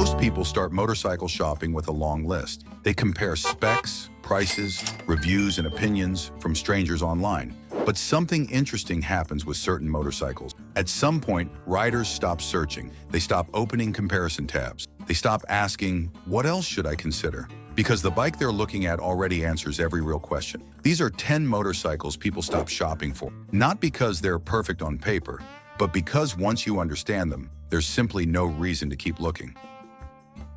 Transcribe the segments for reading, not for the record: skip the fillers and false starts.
Most people start motorcycle shopping with a long list. They compare specs, prices, reviews, and opinions from strangers online. But something interesting happens with certain motorcycles. At some point, riders stop searching. They stop opening comparison tabs. They stop asking, what else should I consider? Because the bike they're looking at already answers every real question. These are 10 motorcycles people stop shopping for. Not because they're perfect on paper, but because once you understand them, there's simply no reason to keep looking.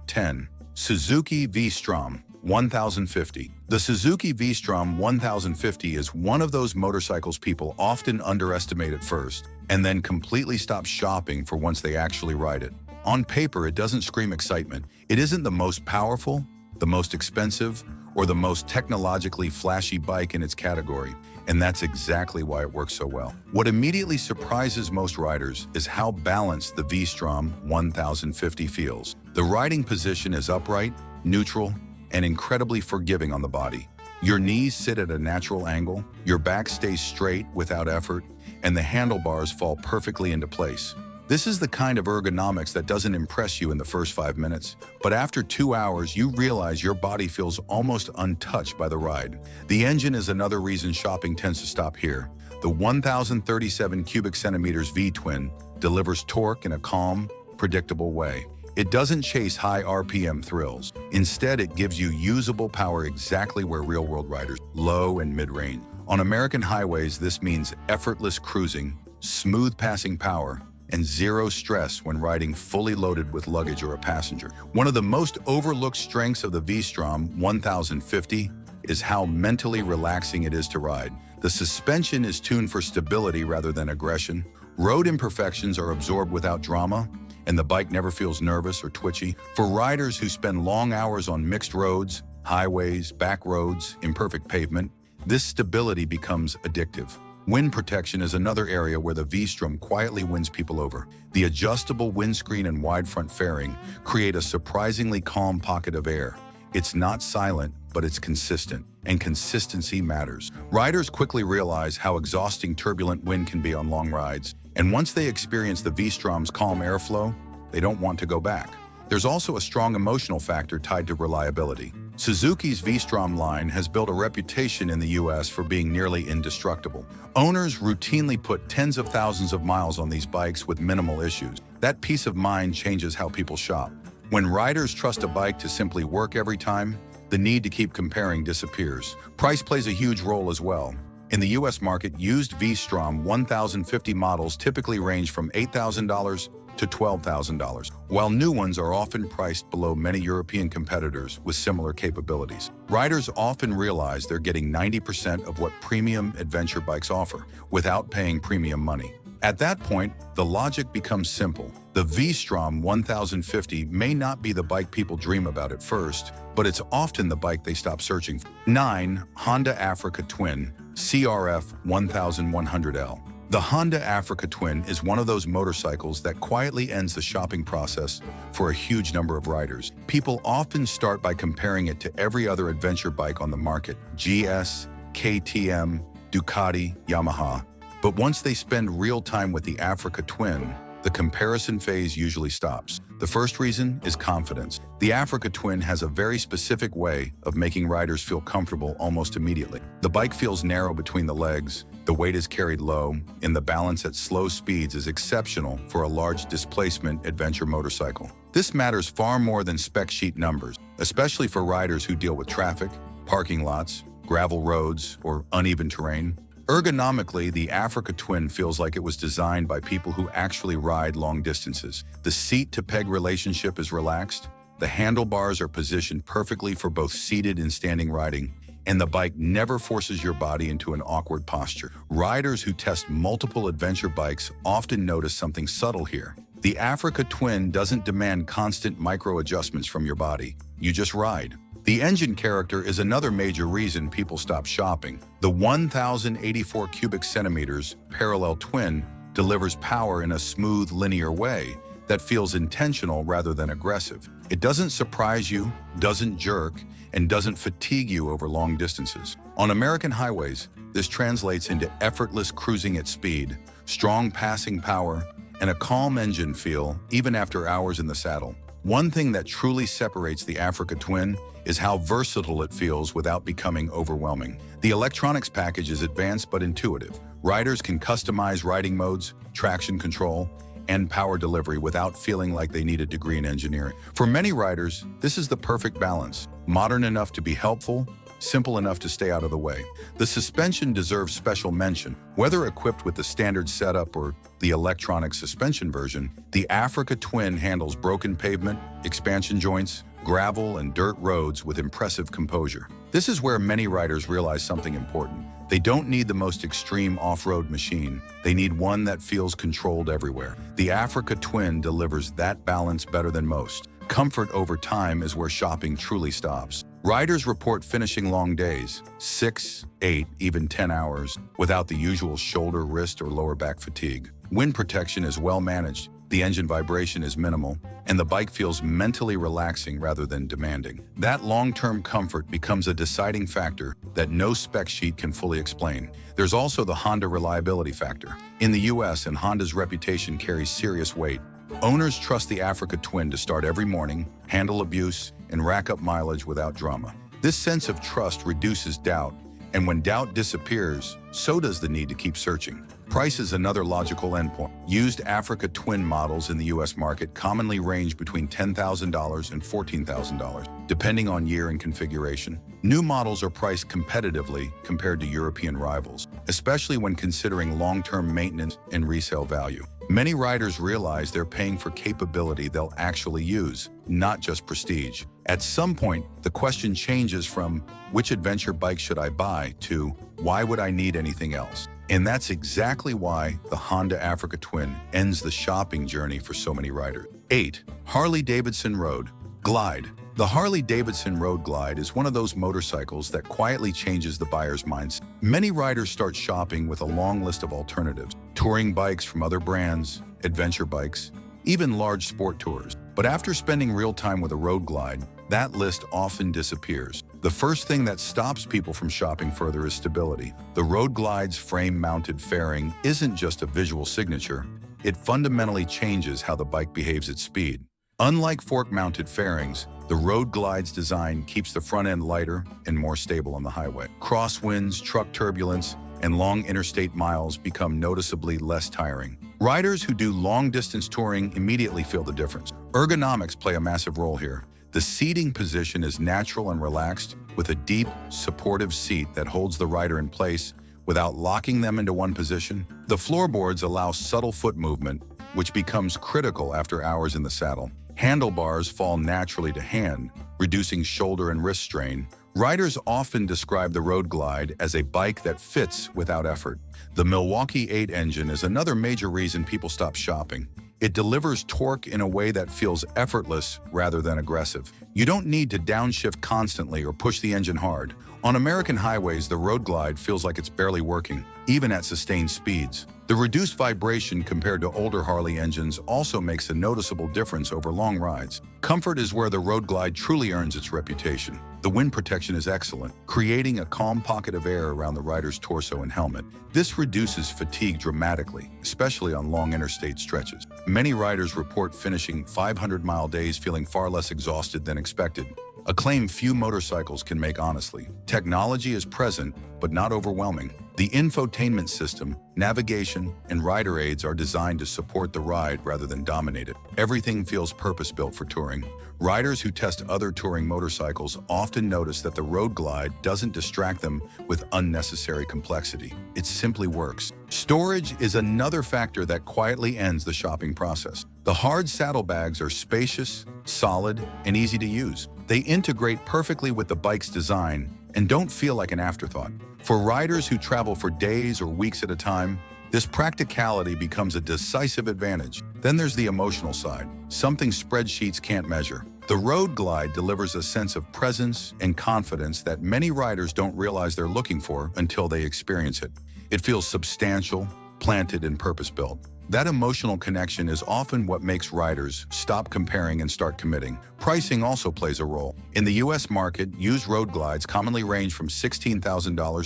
10. Suzuki V-Strom 1050. The Suzuki V-Strom 1050 is one of those motorcycles people often underestimate at first, and then completely stop shopping for once they actually ride it. On paper, it doesn't scream excitement. It isn't the most powerful, the most expensive, or the most technologically flashy bike in its category, and that's exactly why it works so well. What immediately surprises most riders is how balanced the V-Strom 1050 feels. The riding position is upright, neutral, and incredibly forgiving on the body. Your knees sit at a natural angle, your back stays straight without effort, and the handlebars fall perfectly into place. This is the kind of ergonomics that doesn't impress you in the first 5 minutes, but after 2 hours, you realize your body feels almost untouched by the ride. The engine is another reason shopping tends to stop here. The 1,037 cubic centimeters V-twin delivers torque in a calm, predictable way. It doesn't chase high RPM thrills. Instead, it gives you usable power exactly where real-world riders, low and mid-range. On American highways, this means effortless cruising, smooth passing power, and zero stress when riding fully loaded with luggage or a passenger. One of the most overlooked strengths of the V-Strom 1050 is how mentally relaxing it is to ride. The suspension is tuned for stability rather than aggression. Road imperfections are absorbed without drama, and the bike never feels nervous or twitchy. For riders who spend long hours on mixed roads, highways, back roads, imperfect pavement, this stability becomes addictive. Wind protection is another area where the V-Strom quietly wins people over. The adjustable windscreen and wide front fairing create a surprisingly calm pocket of air. It's not silent, but it's consistent, and consistency matters. Riders quickly realize how exhausting turbulent wind can be on long rides, and once they experience the V-Strom's calm airflow, they don't want to go back. There's also a strong emotional factor tied to reliability. Suzuki's V-Strom line has built a reputation in the US for being nearly indestructible. Owners routinely put tens of thousands of miles on these bikes with minimal issues. That peace of mind changes how people shop. When riders trust a bike to simply work every time, the need to keep comparing disappears. Price plays a huge role as well. In the US market, used V-Strom 1050 models typically range from $8,000 to $12,000, while new ones are often priced below many European competitors with similar capabilities. Riders often realize they're getting 90% of what premium adventure bikes offer without paying premium money. At that point, the logic becomes simple. The V-Strom 1050 may not be the bike people dream about at first, but it's often the bike they stop searching for. 9. Honda Africa Twin CRF 1100L. The Honda Africa Twin is one of those motorcycles that quietly ends the shopping process for a huge number of riders. People often start by comparing it to every other adventure bike on the market: GS, KTM, Ducati, Yamaha. But once they spend real time with the Africa Twin, the comparison phase usually stops. The first reason is confidence. The Africa Twin has a very specific way of making riders feel comfortable almost immediately. The bike feels narrow between the legs, the weight is carried low, and the balance at slow speeds is exceptional for a large displacement adventure motorcycle. This matters far more than spec sheet numbers, especially for riders who deal with traffic, parking lots, gravel roads, or uneven terrain. Ergonomically, the Africa Twin feels like it was designed by people who actually ride long distances. The seat-to-peg relationship is relaxed, the handlebars are positioned perfectly for both seated and standing riding, and the bike never forces your body into an awkward posture. Riders who test multiple adventure bikes often notice something subtle here. The Africa Twin doesn't demand constant micro-adjustments from your body. You just ride. The engine character is another major reason people stop shopping. The 1,084 cubic centimeters parallel twin delivers power in a smooth, linear way that feels intentional rather than aggressive. It doesn't surprise you, doesn't jerk, and doesn't fatigue you over long distances. On American highways, this translates into effortless cruising at speed, strong passing power, and a calm engine feel even after hours in the saddle. One thing that truly separates the Africa Twin is how versatile it feels without becoming overwhelming. The electronics package is advanced but intuitive. Riders can customize riding modes, traction control, and power delivery without feeling like they need a degree in engineering. For many riders, this is the perfect balance. Modern enough to be helpful, simple enough to stay out of the way. The suspension deserves special mention. Whether equipped with the standard setup or the electronic suspension version, the Africa Twin handles broken pavement, expansion joints, gravel, and dirt roads with impressive composure. This is where many riders realize something important. They don't need the most extreme off-road machine. They need one that feels controlled everywhere. The Africa Twin delivers that balance better than most. Comfort over time is where shopping truly stops. Riders report finishing long days, 6, 8, even 10 hours, without the usual shoulder, wrist, or lower back fatigue. Wind protection is well managed, the engine vibration is minimal, and the bike feels mentally relaxing rather than demanding. That long-term comfort becomes a deciding factor that no spec sheet can fully explain. There's also the Honda reliability factor. In the US, and Honda's reputation carries serious weight, owners trust the Africa Twin to start every morning, handle abuse, and rack up mileage without drama. This sense of trust reduces doubt, and when doubt disappears, so does the need to keep searching. Price is another logical endpoint. Used Africa Twin models in the US market commonly range between $10,000 and $14,000, depending on year and configuration. New models are priced competitively compared to European rivals, especially when considering long-term maintenance and resale value. Many riders realize they're paying for capability they'll actually use, not just prestige. At some point, the question changes from, which adventure bike should I buy, to, why would I need anything else? And that's exactly why the Honda Africa Twin ends the shopping journey for so many riders. 8. Harley-Davidson Road Glide. The Harley-Davidson Road Glide is one of those motorcycles that quietly changes the buyer's mindset. Many riders start shopping with a long list of alternatives: touring bikes from other brands, adventure bikes, even large sport tours. But after spending real time with a Road Glide, that list often disappears. The first thing that stops people from shopping further is stability. The Road Glide's frame-mounted fairing isn't just a visual signature, it fundamentally changes how the bike behaves at speed. Unlike fork-mounted fairings, the Road Glide's design keeps the front end lighter and more stable on the highway. Crosswinds, truck turbulence, and long interstate miles become noticeably less tiring. Riders who do long-distance touring immediately feel the difference. Ergonomics play a massive role here. The seating position is natural and relaxed, with a deep, supportive seat that holds the rider in place without locking them into one position. The floorboards allow subtle foot movement, which becomes critical after hours in the saddle. Handlebars fall naturally to hand, reducing shoulder and wrist strain. Riders often describe the Road Glide as a bike that fits without effort. The Milwaukee 8 engine is another major reason people stop shopping. It delivers torque in a way that feels effortless rather than aggressive. You don't need to downshift constantly or push the engine hard. On American highways, the Road Glide feels like it's barely working, even at sustained speeds. The reduced vibration compared to older Harley engines also makes a noticeable difference over long rides. Comfort is where the Road Glide truly earns its reputation. The wind protection is excellent, creating a calm pocket of air around the rider's torso and helmet. This reduces fatigue dramatically, especially on long interstate stretches. Many riders report finishing 500-mile days feeling far less exhausted than expected, a claim few motorcycles can make honestly. Technology is present, but not overwhelming. The infotainment system, navigation, and rider aids are designed to support the ride rather than dominate it. Everything feels purpose-built for touring. Riders who test other touring motorcycles often notice that the Road Glide doesn't distract them with unnecessary complexity. It simply works. Storage is another factor that quietly ends the shopping process. The hard saddlebags are spacious, solid, and easy to use. They integrate perfectly with the bike's design and don't feel like an afterthought. For riders who travel for days or weeks at a time, this practicality becomes a decisive advantage. Then there's the emotional side, something spreadsheets can't measure. The Road Glide delivers a sense of presence and confidence that many riders don't realize they're looking for until they experience it. It feels substantial, planted, and purpose-built. That emotional connection is often what makes riders stop comparing and start committing. Pricing also plays a role. In the US market, used Road Glides commonly range from $16,000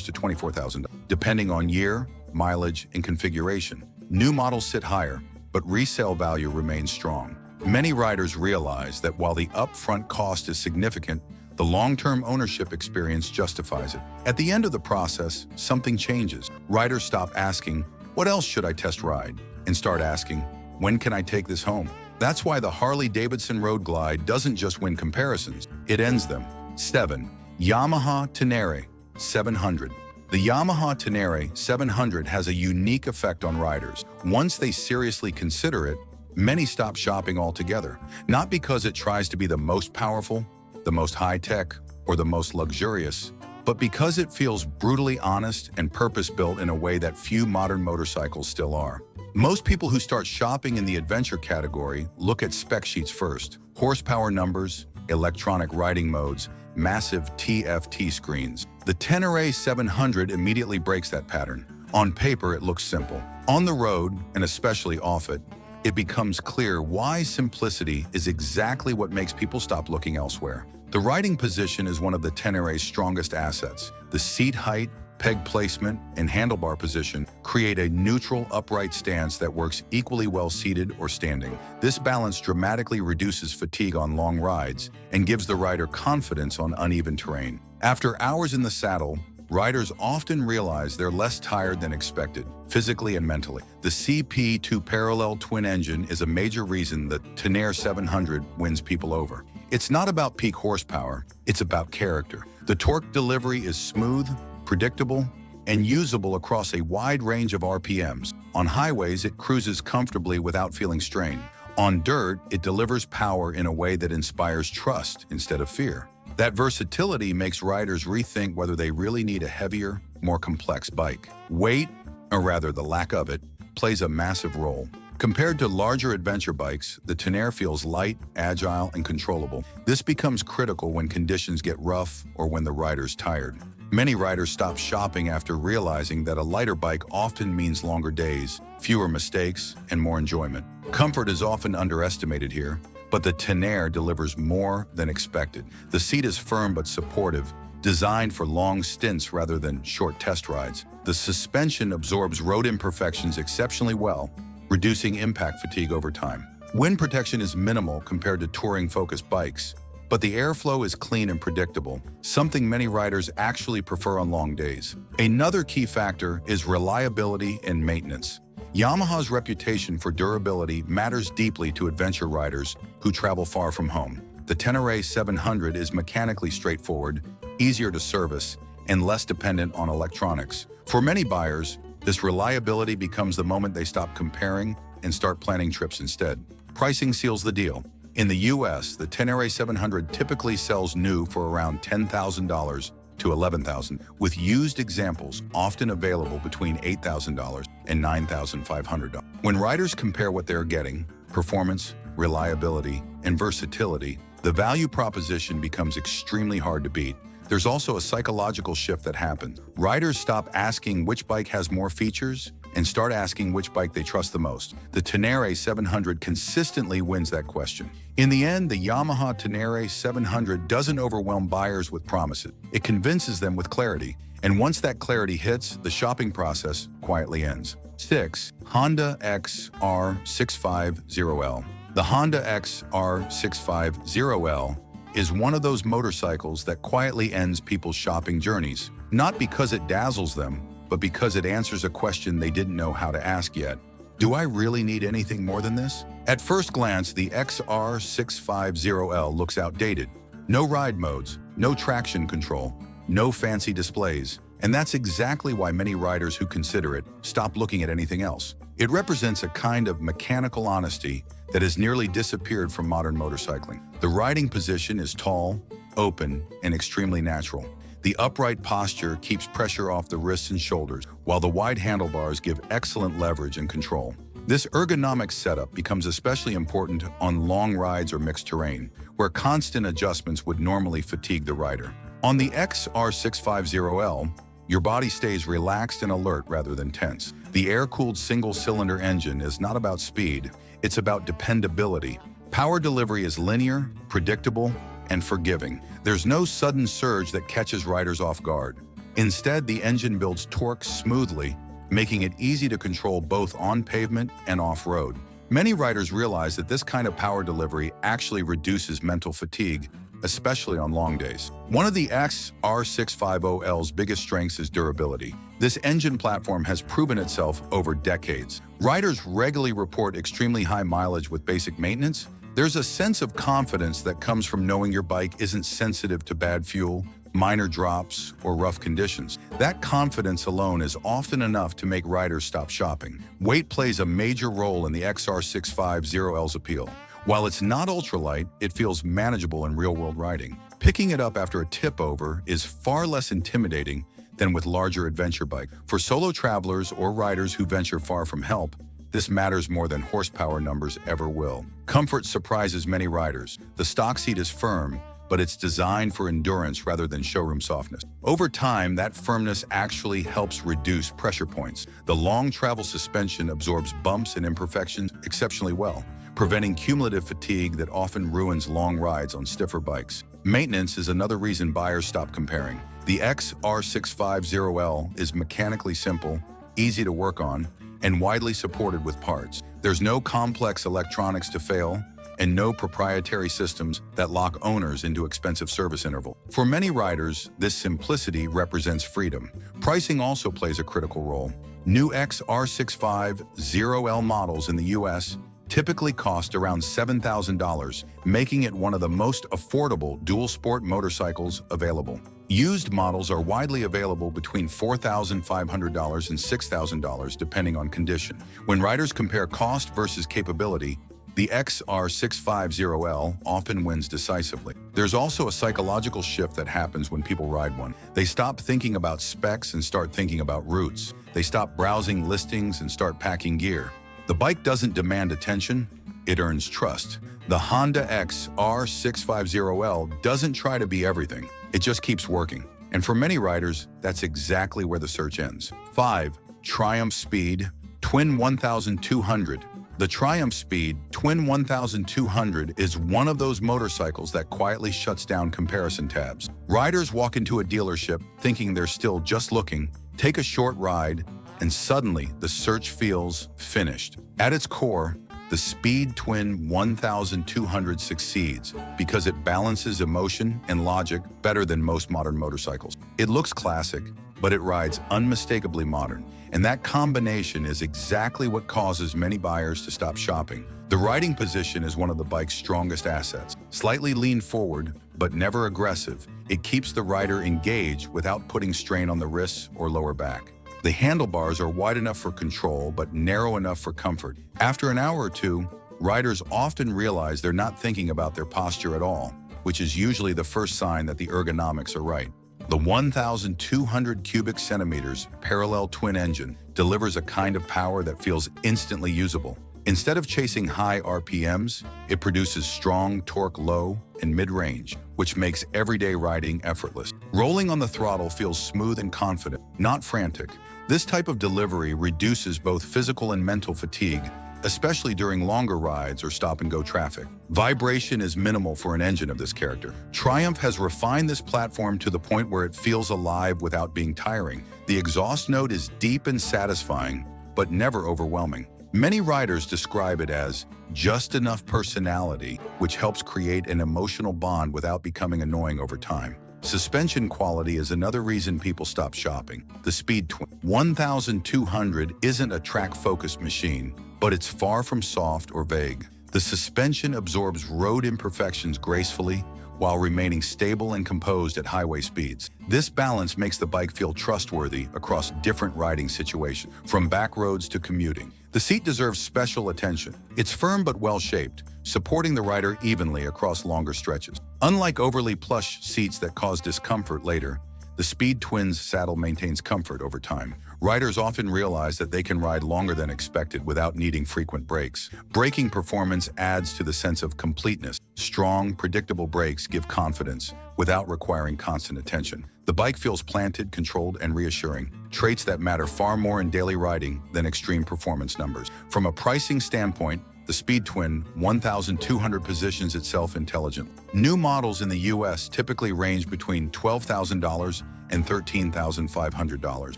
to $24,000, depending on year, mileage, and configuration. New models sit higher, but resale value remains strong. Many riders realize that while the upfront cost is significant, the long-term ownership experience justifies it. At the end of the process, something changes. Riders stop asking, "What else should I test ride?" and start asking, "When can I take this home?" That's why the Harley-Davidson Road Glide doesn't just win comparisons, it ends them. 7. Yamaha Tenere 700. The Yamaha Tenere 700 has a unique effect on riders. Once they seriously consider it, many stop shopping altogether, not because it tries to be the most powerful, the most high-tech, or the most luxurious, but because it feels brutally honest and purpose-built in a way that few modern motorcycles still are. Most people who start shopping in the adventure category look at spec sheets first: horsepower numbers, electronic riding modes, massive TFT screens. The Tenere 700 immediately breaks that pattern. On paper, it looks simple. On the road, and especially off it, it becomes clear why simplicity is exactly what makes people stop looking elsewhere. The riding position is one of the Tenere's strongest assets. The seat height, peg placement, and handlebar position create a neutral, upright stance that works equally well seated or standing. This balance dramatically reduces fatigue on long rides and gives the rider confidence on uneven terrain. After hours in the saddle, riders often realize they're less tired than expected, physically and mentally. The CP2 parallel twin engine is a major reason the Tenere 700 wins people over. It's not about peak horsepower, it's about character. The torque delivery is smooth, predictable, and usable across a wide range of RPMs. On highways, it cruises comfortably without feeling strained. On dirt, it delivers power in a way that inspires trust instead of fear. That versatility makes riders rethink whether they really need a heavier, more complex bike. Weight, or rather the lack of it, plays a massive role. Compared to larger adventure bikes, the Tenere feels light, agile, and controllable. This becomes critical when conditions get rough or when the rider's tired. Many riders stop shopping after realizing that a lighter bike often means longer days, fewer mistakes, and more enjoyment. Comfort is often underestimated here, but the Tenere delivers more than expected. The seat is firm but supportive, designed for long stints rather than short test rides. The suspension absorbs road imperfections exceptionally well, reducing impact fatigue over time. Wind protection is minimal compared to touring-focused bikes, but the airflow is clean and predictable, something many riders actually prefer on long days. Another key factor is reliability and maintenance. Yamaha's reputation for durability matters deeply to adventure riders who travel far from home. The Tenere 700 is mechanically straightforward, easier to service, and less dependent on electronics. For many buyers, this reliability becomes the moment they stop comparing and start planning trips instead. Pricing seals the deal. In the US, the Tenere 700 typically sells new for around $10,000 to $11,000, with used examples often available between $8,000 and $9,500. When riders compare what they're getting, performance, reliability, and versatility, the value proposition becomes extremely hard to beat. There's also a psychological shift that happens. Riders stop asking which bike has more features and start asking which bike they trust the most. The Tenere 700 consistently wins that question. In the end, the Yamaha Tenere 700 doesn't overwhelm buyers with promises. It convinces them with clarity. And once that clarity hits, the shopping process quietly ends. 6. Honda XR650L. The Honda XR650L is one of those motorcycles that quietly ends people's shopping journeys, not because it dazzles them, but because it answers a question they didn't know how to ask yet. Do I really need anything more than this? At first glance, the XR650L looks outdated. No ride modes, no traction control, no fancy displays, and that's exactly why many riders who consider it stop looking at anything else. It represents a kind of mechanical honesty that has nearly disappeared from modern motorcycling. The riding position is tall, open, and extremely natural. The upright posture keeps pressure off the wrists and shoulders, while the wide handlebars give excellent leverage and control. This ergonomic setup becomes especially important on long rides or mixed terrain, where constant adjustments would normally fatigue the rider. On the XR650L, your body stays relaxed and alert rather than tense. The air-cooled single-cylinder engine is not about speed, it's about dependability. Power delivery is linear, predictable, and forgiving. There's no sudden surge that catches riders off guard. Instead, the engine builds torque smoothly, making it easy to control both on pavement and off-road. Many riders realize that this kind of power delivery actually reduces mental fatigue, especially on long days. One of the XR650L's biggest strengths is durability. This engine platform has proven itself over decades. Riders regularly report extremely high mileage with basic maintenance. There's a sense of confidence that comes from knowing your bike isn't sensitive to bad fuel, minor drops, or rough conditions. That confidence alone is often enough to make riders stop shopping. Weight plays a major role in the XR650L's appeal. While it's not ultralight, it feels manageable in real-world riding. Picking it up after a tip-over is far less intimidating than with larger adventure bikes. For solo travelers or riders who venture far from help, this matters more than horsepower numbers ever will. Comfort surprises many riders. The stock seat is firm, but it's designed for endurance rather than showroom softness. Over time, that firmness actually helps reduce pressure points. The long travel suspension absorbs bumps and imperfections exceptionally well, preventing cumulative fatigue that often ruins long rides on stiffer bikes. Maintenance is another reason buyers stop comparing. The XR650L is mechanically simple, easy to work on, and widely supported with parts. There's no complex electronics to fail, and no proprietary systems that lock owners into expensive service intervals. For many riders, this simplicity represents freedom. Pricing also plays a critical role. New XR650L models in the US typically cost around $7,000, making it one of the most affordable dual-sport motorcycles available. Used models are widely available between $4,500 and $6,000 depending on condition. When riders compare cost versus capability, the XR650L often wins decisively. There's also a psychological shift that happens when people ride one. They stop thinking about specs and start thinking about routes. They stop browsing listings and start packing gear. The bike doesn't demand attention, it earns trust. The Honda XR650L doesn't try to be everything, it just keeps working. And for many riders, that's exactly where the search ends. 5. Triumph Speed Twin 1200. The Triumph Speed Twin 1200 is one of those motorcycles that quietly shuts down comparison tabs. Riders walk into a dealership thinking they're still just looking, take a short ride, and suddenly the search feels finished. At its core, the Speed Twin 1200 succeeds because it balances emotion and logic better than most modern motorcycles. It looks classic, but it rides unmistakably modern. And that combination is exactly what causes many buyers to stop shopping. The riding position is one of the bike's strongest assets. Slightly leaned forward, but never aggressive, it keeps the rider engaged without putting strain on the wrists or lower back. The handlebars are wide enough for control, but narrow enough for comfort. After an hour or two, riders often realize they're not thinking about their posture at all, which is usually the first sign that the ergonomics are right. The 1,200 cubic centimeters parallel twin engine delivers a kind of power that feels instantly usable. Instead of chasing high RPMs, it produces strong torque low and mid-range, which makes everyday riding effortless. Rolling on the throttle feels smooth and confident, not frantic. This type of delivery reduces both physical and mental fatigue, especially during longer rides or stop-and-go traffic. Vibration is minimal for an engine of this character. Triumph has refined this platform to the point where it feels alive without being tiring. The exhaust note is deep and satisfying, but never overwhelming. Many riders describe it as just enough personality, which helps create an emotional bond without becoming annoying over time. Suspension quality is another reason people stop shopping. The Speed 1200 isn't a track-focused machine, but it's far from soft or vague. The suspension absorbs road imperfections gracefully while remaining stable and composed at highway speeds. This balance makes the bike feel trustworthy across different riding situations, from back roads to commuting. The seat deserves special attention. It's firm but well-shaped, supporting the rider evenly across longer stretches. Unlike overly plush seats that cause discomfort later, the Speed Twin's saddle maintains comfort over time. Riders often realize that they can ride longer than expected without needing frequent brakes. Braking performance adds to the sense of completeness. Strong, predictable brakes give confidence without requiring constant attention. The bike feels planted, controlled, and reassuring, traits that matter far more in daily riding than extreme performance numbers. From a pricing standpoint, the Speed Twin 1200 positions itself intelligently. New models in the US typically range between $12,000 and $13,500,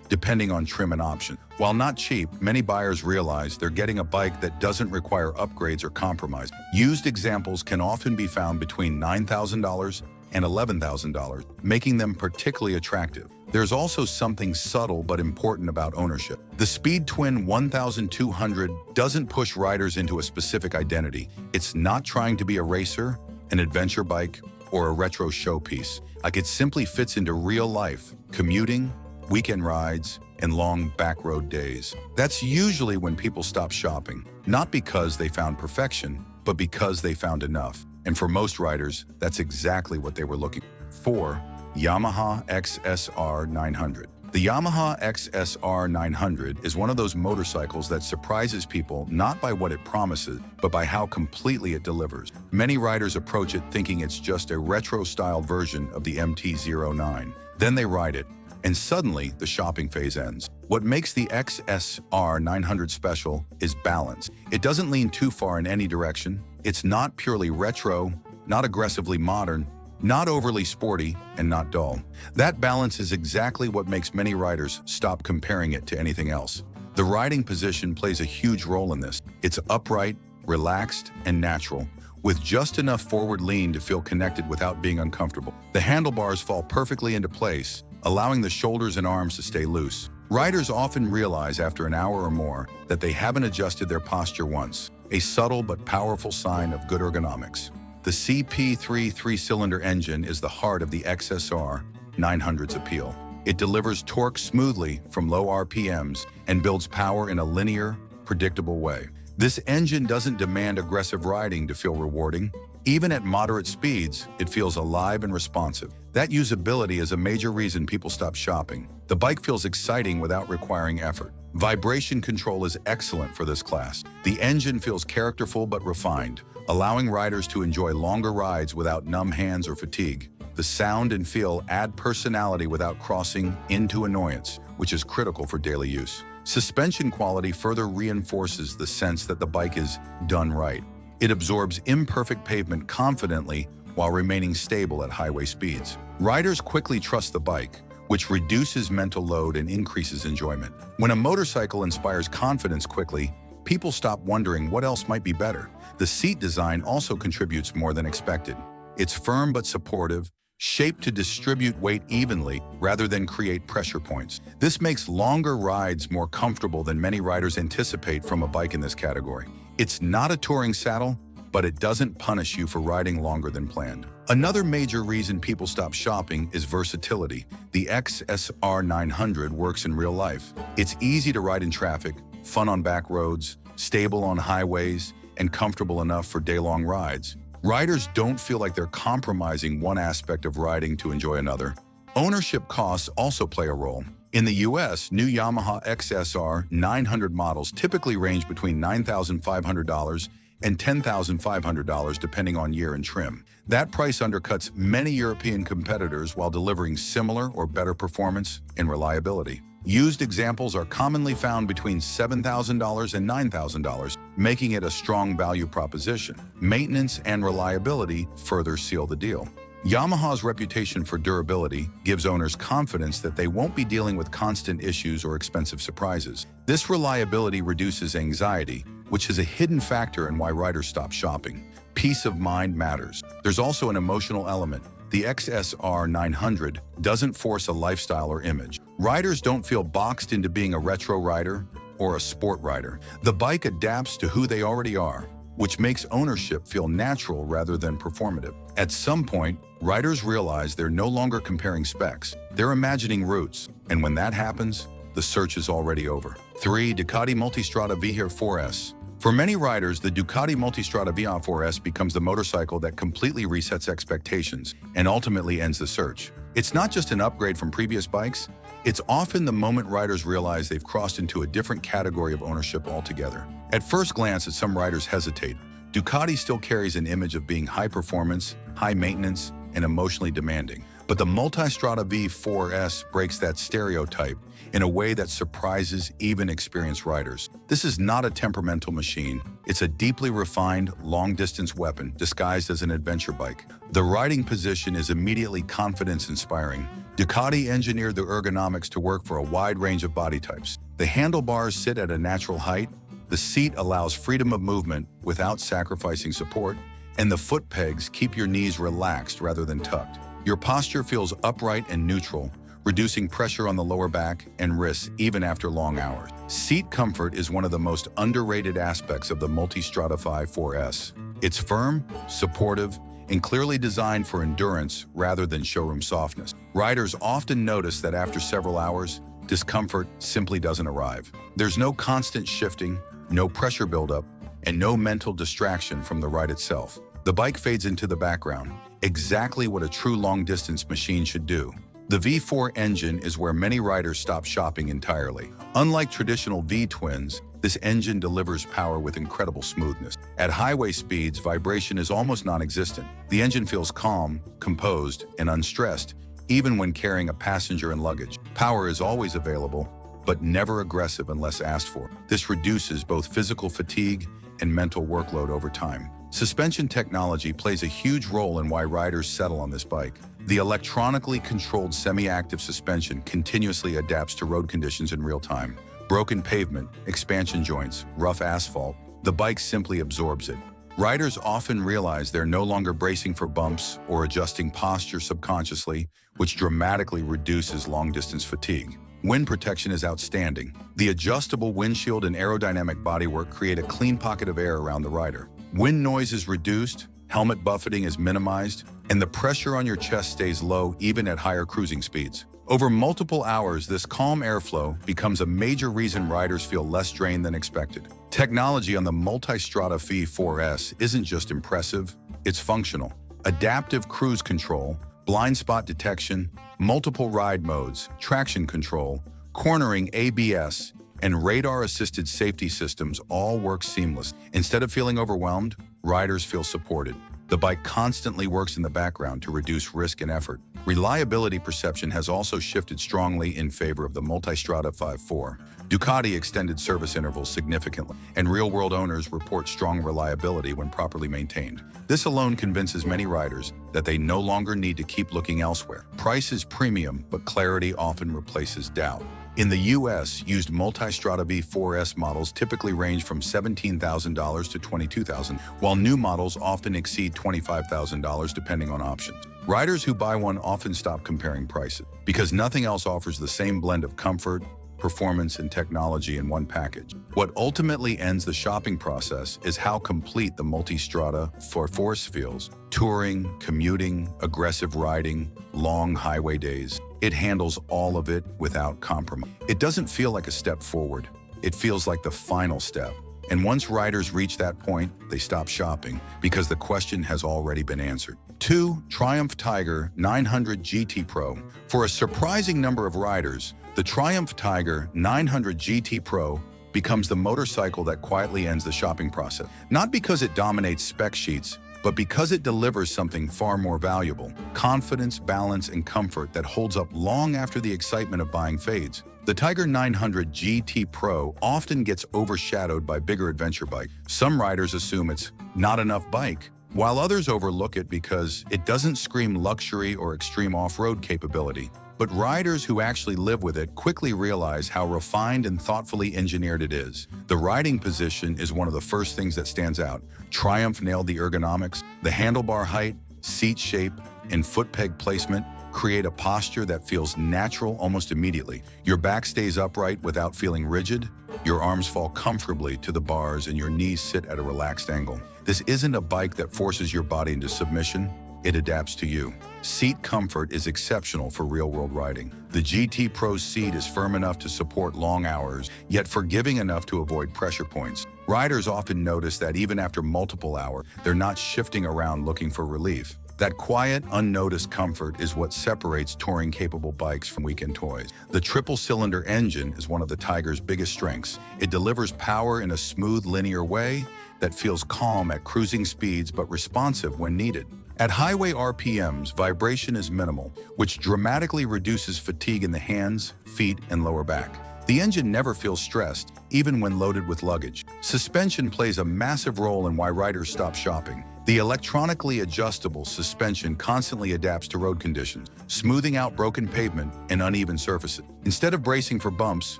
depending on trim and option. While not cheap, many buyers realize they're getting a bike that doesn't require upgrades or compromise. Used examples can often be found between $9,000 and $11,000, making them particularly attractive. There's also something subtle but important about ownership. The Speed Twin 1200 doesn't push riders into a specific identity. It's not trying to be a racer, an adventure bike, or a retro showpiece. It simply fits into real life, commuting, weekend rides, and long backroad days. That's usually when people stop shopping, not because they found perfection, but because they found enough. And for most riders, that's exactly what they were looking for. Yamaha XSR 900. The Yamaha XSR 900 is one of those motorcycles that surprises people not by what it promises, but by how completely it delivers. Many riders approach it thinking it's just a retro-styled version of the MT-09. Then they ride it, and suddenly the shopping phase ends. What makes the XSR 900 special is balance. It doesn't lean too far in any direction. It's not purely retro, not aggressively modern, not overly sporty, and not dull. That balance is exactly what makes many riders stop comparing it to anything else. The riding position plays a huge role in this. It's upright, relaxed, and natural, with just enough forward lean to feel connected without being uncomfortable. The handlebars fall perfectly into place, allowing the shoulders and arms to stay loose. Riders often realize after an hour or more that they haven't adjusted their posture once, a subtle but powerful sign of good ergonomics. The CP3 three-cylinder engine is the heart of the XSR 900's appeal. It delivers torque smoothly from low RPMs and builds power in a linear, predictable way. This engine doesn't demand aggressive riding to feel rewarding. Even at moderate speeds, it feels alive and responsive. That usability is a major reason people stop shopping. The bike feels exciting without requiring effort. Vibration control is excellent for this class. The engine feels characterful but refined, allowing riders to enjoy longer rides without numb hands or fatigue. The sound and feel add personality without crossing into annoyance, which is critical for daily use. Suspension quality further reinforces the sense that the bike is done right. It absorbs imperfect pavement confidently while remaining stable at highway speeds. Riders quickly trust the bike, which reduces mental load and increases enjoyment. When a motorcycle inspires confidence quickly, people stop wondering what else might be better. The seat design also contributes more than expected. It's firm but supportive, shaped to distribute weight evenly rather than create pressure points. This makes longer rides more comfortable than many riders anticipate from a bike in this category. It's not a touring saddle, but it doesn't punish you for riding longer than planned. Another major reason people stop shopping is versatility. The XSR 900 works in real life. It's easy to ride in traffic, fun on back roads, stable on highways, and comfortable enough for day-long rides. Riders don't feel like they're compromising one aspect of riding to enjoy another. Ownership costs also play a role. In the US, new Yamaha XSR 900 models typically range between $9,500 and $10,500 depending on year and trim. That price undercuts many European competitors while delivering similar or better performance and reliability. Used examples are commonly found between $7,000 and $9,000, making it a strong value proposition. Maintenance and reliability further seal the deal. Yamaha's reputation for durability gives owners confidence that they won't be dealing with constant issues or expensive surprises. This reliability reduces anxiety, which is a hidden factor in why riders stop shopping. Peace of mind matters. There's also an emotional element. The XSR 900 doesn't force a lifestyle or image. Riders don't feel boxed into being a retro rider or a sport rider. The bike adapts to who they already are, which makes ownership feel natural rather than performative. At some point, riders realize they're no longer comparing specs. They're imagining routes, and when that happens, the search is already over. 3. Ducati Multistrada Vehir 4S. For many riders, the Ducati Multistrada Vehir 4S becomes the motorcycle that completely resets expectations and ultimately ends the search. It's not just an upgrade from previous bikes, it's often the moment riders realize they've crossed into a different category of ownership altogether. At first glance, as some riders hesitate, Ducati still carries an image of being high performance, high maintenance, and emotionally demanding. But the Multistrada V4S breaks that stereotype in a way that surprises even experienced riders. This is not a temperamental machine. It's a deeply refined, long-distance weapon disguised as an adventure bike. The riding position is immediately confidence-inspiring. Ducati engineered the ergonomics to work for a wide range of body types. The handlebars sit at a natural height, the seat allows freedom of movement without sacrificing support, and the foot pegs keep your knees relaxed rather than tucked. Your posture feels upright and neutral, reducing pressure on the lower back and wrists even after long hours. Seat comfort is one of the most underrated aspects of the Multistrada V4S. It's firm, supportive, and clearly designed for endurance rather than showroom softness. Riders often notice that after several hours, discomfort simply doesn't arrive. There's no constant shifting, no pressure buildup, and no mental distraction from the ride itself. The bike fades into the background, exactly what a true long-distance machine should do. The V4 engine is where many riders stop shopping entirely. Unlike traditional V-twins, this engine delivers power with incredible smoothness. At highway speeds, vibration is almost non-existent. The engine feels calm, composed, and unstressed, even when carrying a passenger and luggage. Power is always available, but never aggressive unless asked for. This reduces both physical fatigue and mental workload over time. Suspension technology plays a huge role in why riders settle on this bike. The electronically controlled semi-active suspension continuously adapts to road conditions in real time. Broken pavement, expansion joints, rough asphalt, the bike simply absorbs it. Riders often realize they're no longer bracing for bumps or adjusting posture subconsciously, which dramatically reduces long-distance fatigue. Wind protection is outstanding. The adjustable windshield and aerodynamic bodywork create a clean pocket of air around the rider. Wind noise is reduced, helmet buffeting is minimized, and the pressure on your chest stays low even at higher cruising speeds. Over multiple hours, this calm airflow becomes a major reason riders feel less drained than expected. Technology on the Multistrada V4S isn't just impressive, it's functional. Adaptive cruise control, blind spot detection, multiple ride modes, traction control, cornering ABS, and radar-assisted safety systems all work seamless. Instead of feeling overwhelmed, riders feel supported. The bike constantly works in the background to reduce risk and effort. Reliability perception has also shifted strongly in favor of the Multistrada V4. Ducati extended service intervals significantly, and real-world owners report strong reliability when properly maintained. This alone convinces many riders that they no longer need to keep looking elsewhere. Price is premium, but clarity often replaces doubt. In the US, used Multistrada V4S models typically range from $17,000 to $22,000, while new models often exceed $25,000 depending on options. Riders who buy one often stop comparing prices because nothing else offers the same blend of comfort, performance, and technology in one package. What ultimately ends the shopping process is how complete the Multistrada V4S feels. Touring, commuting, aggressive riding, long highway days. It handles all of it without compromise. It doesn't feel like a step forward. It feels like the final step. And once riders reach that point, they stop shopping because the question has already been answered. 2. Triumph Tiger 900 GT Pro. For a surprising number of riders, the Triumph Tiger 900 GT Pro becomes the motorcycle that quietly ends the shopping process. Not because it dominates spec sheets, but because it delivers something far more valuable: confidence, balance, and comfort that holds up long after the excitement of buying fades. The Tiger 900 GT Pro often gets overshadowed by bigger adventure bikes. Some riders assume it's not enough bike, while others overlook it because it doesn't scream luxury or extreme off-road capability. But riders who actually live with it quickly realize how refined and thoughtfully engineered it is. The riding position is one of the first things that stands out. Triumph nailed the ergonomics. The handlebar height, seat shape, and foot peg placement create a posture that feels natural almost immediately. Your back stays upright without feeling rigid. Your arms fall comfortably to the bars and your knees sit at a relaxed angle. This isn't a bike that forces your body into submission. It adapts to you. Seat comfort is exceptional for real-world riding. The GT Pro seat is firm enough to support long hours, yet forgiving enough to avoid pressure points. Riders often notice that even after multiple hours, they're not shifting around looking for relief. That quiet, unnoticed comfort is what separates touring-capable bikes from weekend toys. The triple-cylinder engine is one of the Tiger's biggest strengths. It delivers power in a smooth, linear way, that feels calm at cruising speeds but responsive when needed. At highway RPMs, vibration is minimal, which dramatically reduces fatigue in the hands, feet, and lower back. The engine never feels stressed, even when loaded with luggage. Suspension plays a massive role in why riders stop shopping. The electronically adjustable suspension constantly adapts to road conditions, smoothing out broken pavement and uneven surfaces. Instead of bracing for bumps,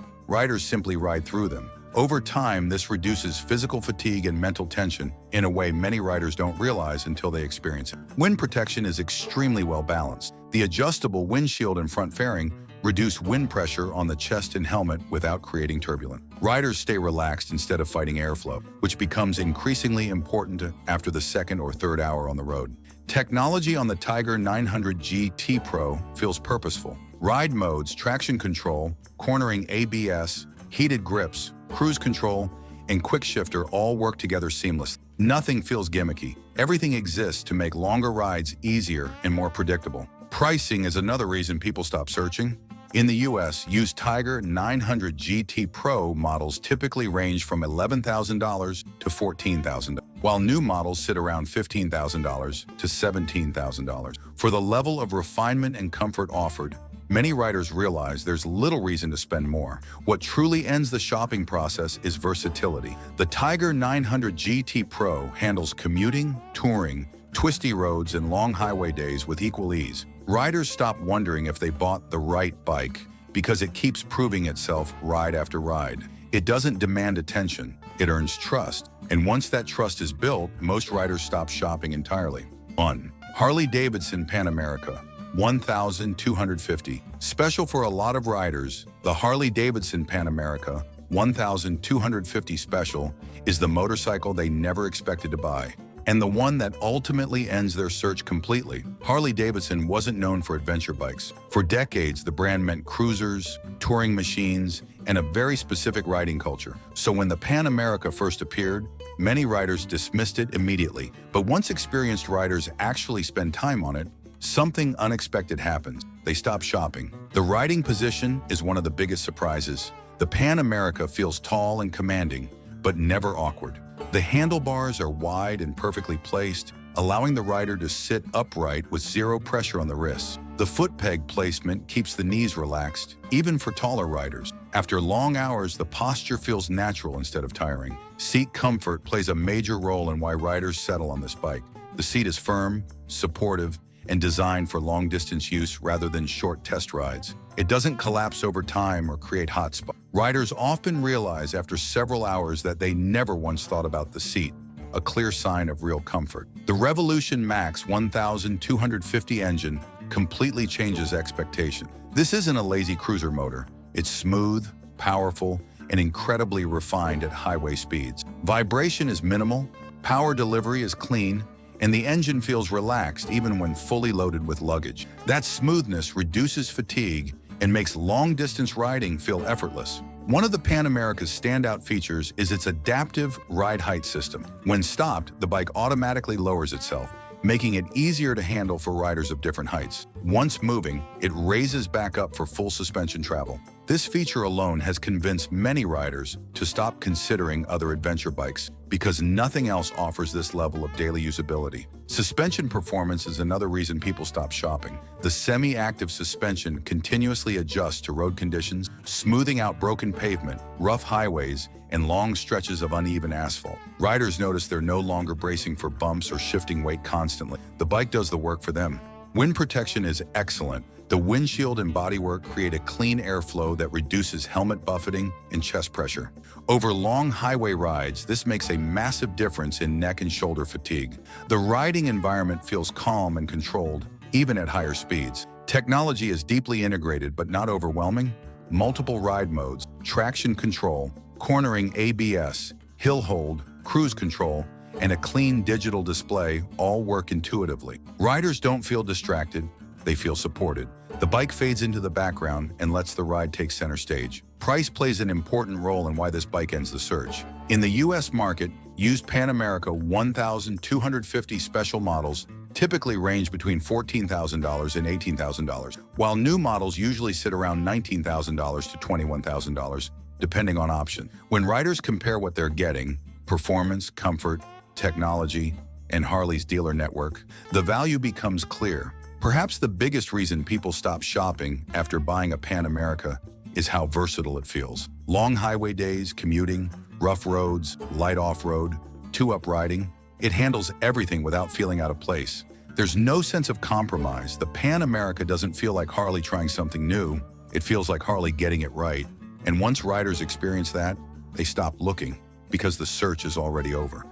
riders simply ride through them. Over time, this reduces physical fatigue and mental tension in a way many riders don't realize until they experience it. Wind protection is extremely well balanced. The adjustable windshield and front fairing reduce wind pressure on the chest and helmet without creating turbulence. Riders stay relaxed instead of fighting airflow, which becomes increasingly important after the second or third hour on the road. Technology on the Tiger 900 GT Pro feels purposeful. Ride modes, traction control, cornering ABS, heated grips, cruise control, and quick shifter all work together seamlessly. Nothing feels gimmicky. Everything exists to make longer rides easier and more predictable. Pricing is another reason people stop searching. In the US, used Tiger 900 GT Pro models typically range from $11,000 to $14,000, while new models sit around $15,000 to $17,000. For the level of refinement and comfort offered, many riders realize there's little reason to spend more. What truly ends the shopping process is versatility. The Tiger 900 GT Pro handles commuting, touring, twisty roads, and long highway days with equal ease. Riders stop wondering if they bought the right bike because it keeps proving itself ride after ride. It doesn't demand attention, it earns trust. And once that trust is built, most riders stop shopping entirely. 1. Harley-Davidson Pan America 1250. Special for a lot of riders, the Harley-Davidson Pan America 1250 Special is the motorcycle they never expected to buy, and the one that ultimately ends their search completely. Harley-Davidson wasn't known for adventure bikes. For decades, the brand meant cruisers, touring machines, and a very specific riding culture. So when the Pan America first appeared, many riders dismissed it immediately. But once experienced riders actually spend time on it, something unexpected happens. They stop shopping. The riding position is one of the biggest surprises. The Pan America feels tall and commanding, but never awkward. The handlebars are wide and perfectly placed, allowing the rider to sit upright with zero pressure on the wrists. The foot peg placement keeps the knees relaxed, even for taller riders. After long hours, the posture feels natural instead of tiring. Seat comfort plays a major role in why riders settle on this bike. The seat is firm, supportive, and designed for long-distance use rather than short test rides. It doesn't collapse over time or create hot spots. Riders often realize after several hours that they never once thought about the seat, a clear sign of real comfort. The Revolution Max 1250 engine completely changes expectation. This isn't a lazy cruiser motor. It's smooth, powerful, and incredibly refined at highway speeds. Vibration is minimal, power delivery is clean, and the engine feels relaxed even when fully loaded with luggage. That smoothness reduces fatigue and makes long-distance riding feel effortless. One of the Pan America's standout features is its adaptive ride height system. When stopped, the bike automatically lowers itself, making it easier to handle for riders of different heights. Once moving, it raises back up for full suspension travel. This feature alone has convinced many riders to stop considering other adventure bikes because nothing else offers this level of daily usability. Suspension performance is another reason people stop shopping. The semi-active suspension continuously adjusts to road conditions, smoothing out broken pavement, rough highways, and long stretches of uneven asphalt. Riders notice they're no longer bracing for bumps or shifting weight constantly. The bike does the work for them. Wind protection is excellent. The windshield and bodywork create a clean airflow that reduces helmet buffeting and chest pressure. Over long highway rides, this makes a massive difference in neck and shoulder fatigue. The riding environment feels calm and controlled, even at higher speeds. Technology is deeply integrated but not overwhelming. Multiple ride modes, traction control, cornering ABS, hill hold, cruise control, and a clean digital display all work intuitively. Riders don't feel distracted, they feel supported. The bike fades into the background and lets the ride take center stage. Price plays an important role in why this bike ends the search. In the US market, used Pan America 1250 special models typically range between $14,000 and $18,000, while new models usually sit around $19,000 to $21,000, depending on option. When riders compare what they're getting, performance, comfort, technology, and Harley's dealer network, the value becomes clear. Perhaps the biggest reason people stop shopping after buying a Pan America is how versatile it feels. Long highway days, commuting, rough roads, light off-road, two-up riding, it handles everything without feeling out of place. There's no sense of compromise. The Pan America doesn't feel like Harley trying something new. It feels like Harley getting it right. And once riders experience that, they stop looking because the search is already over.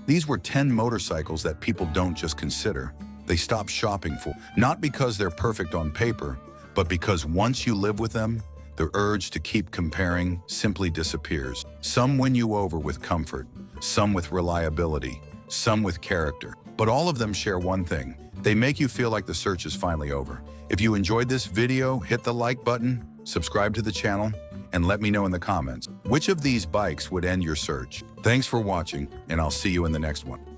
These were 10 motorcycles that people don't just consider. They stop shopping for, not because they're perfect on paper, but because once you live with them, the urge to keep comparing simply disappears. Some win you over with comfort, some with reliability, some with character. But all of them share one thing. They make you feel like the search is finally over. If you enjoyed this video, hit the like button, subscribe to the channel, and let me know in the comments which of these bikes would end your search. Thanks for watching, and I'll see you in the next one.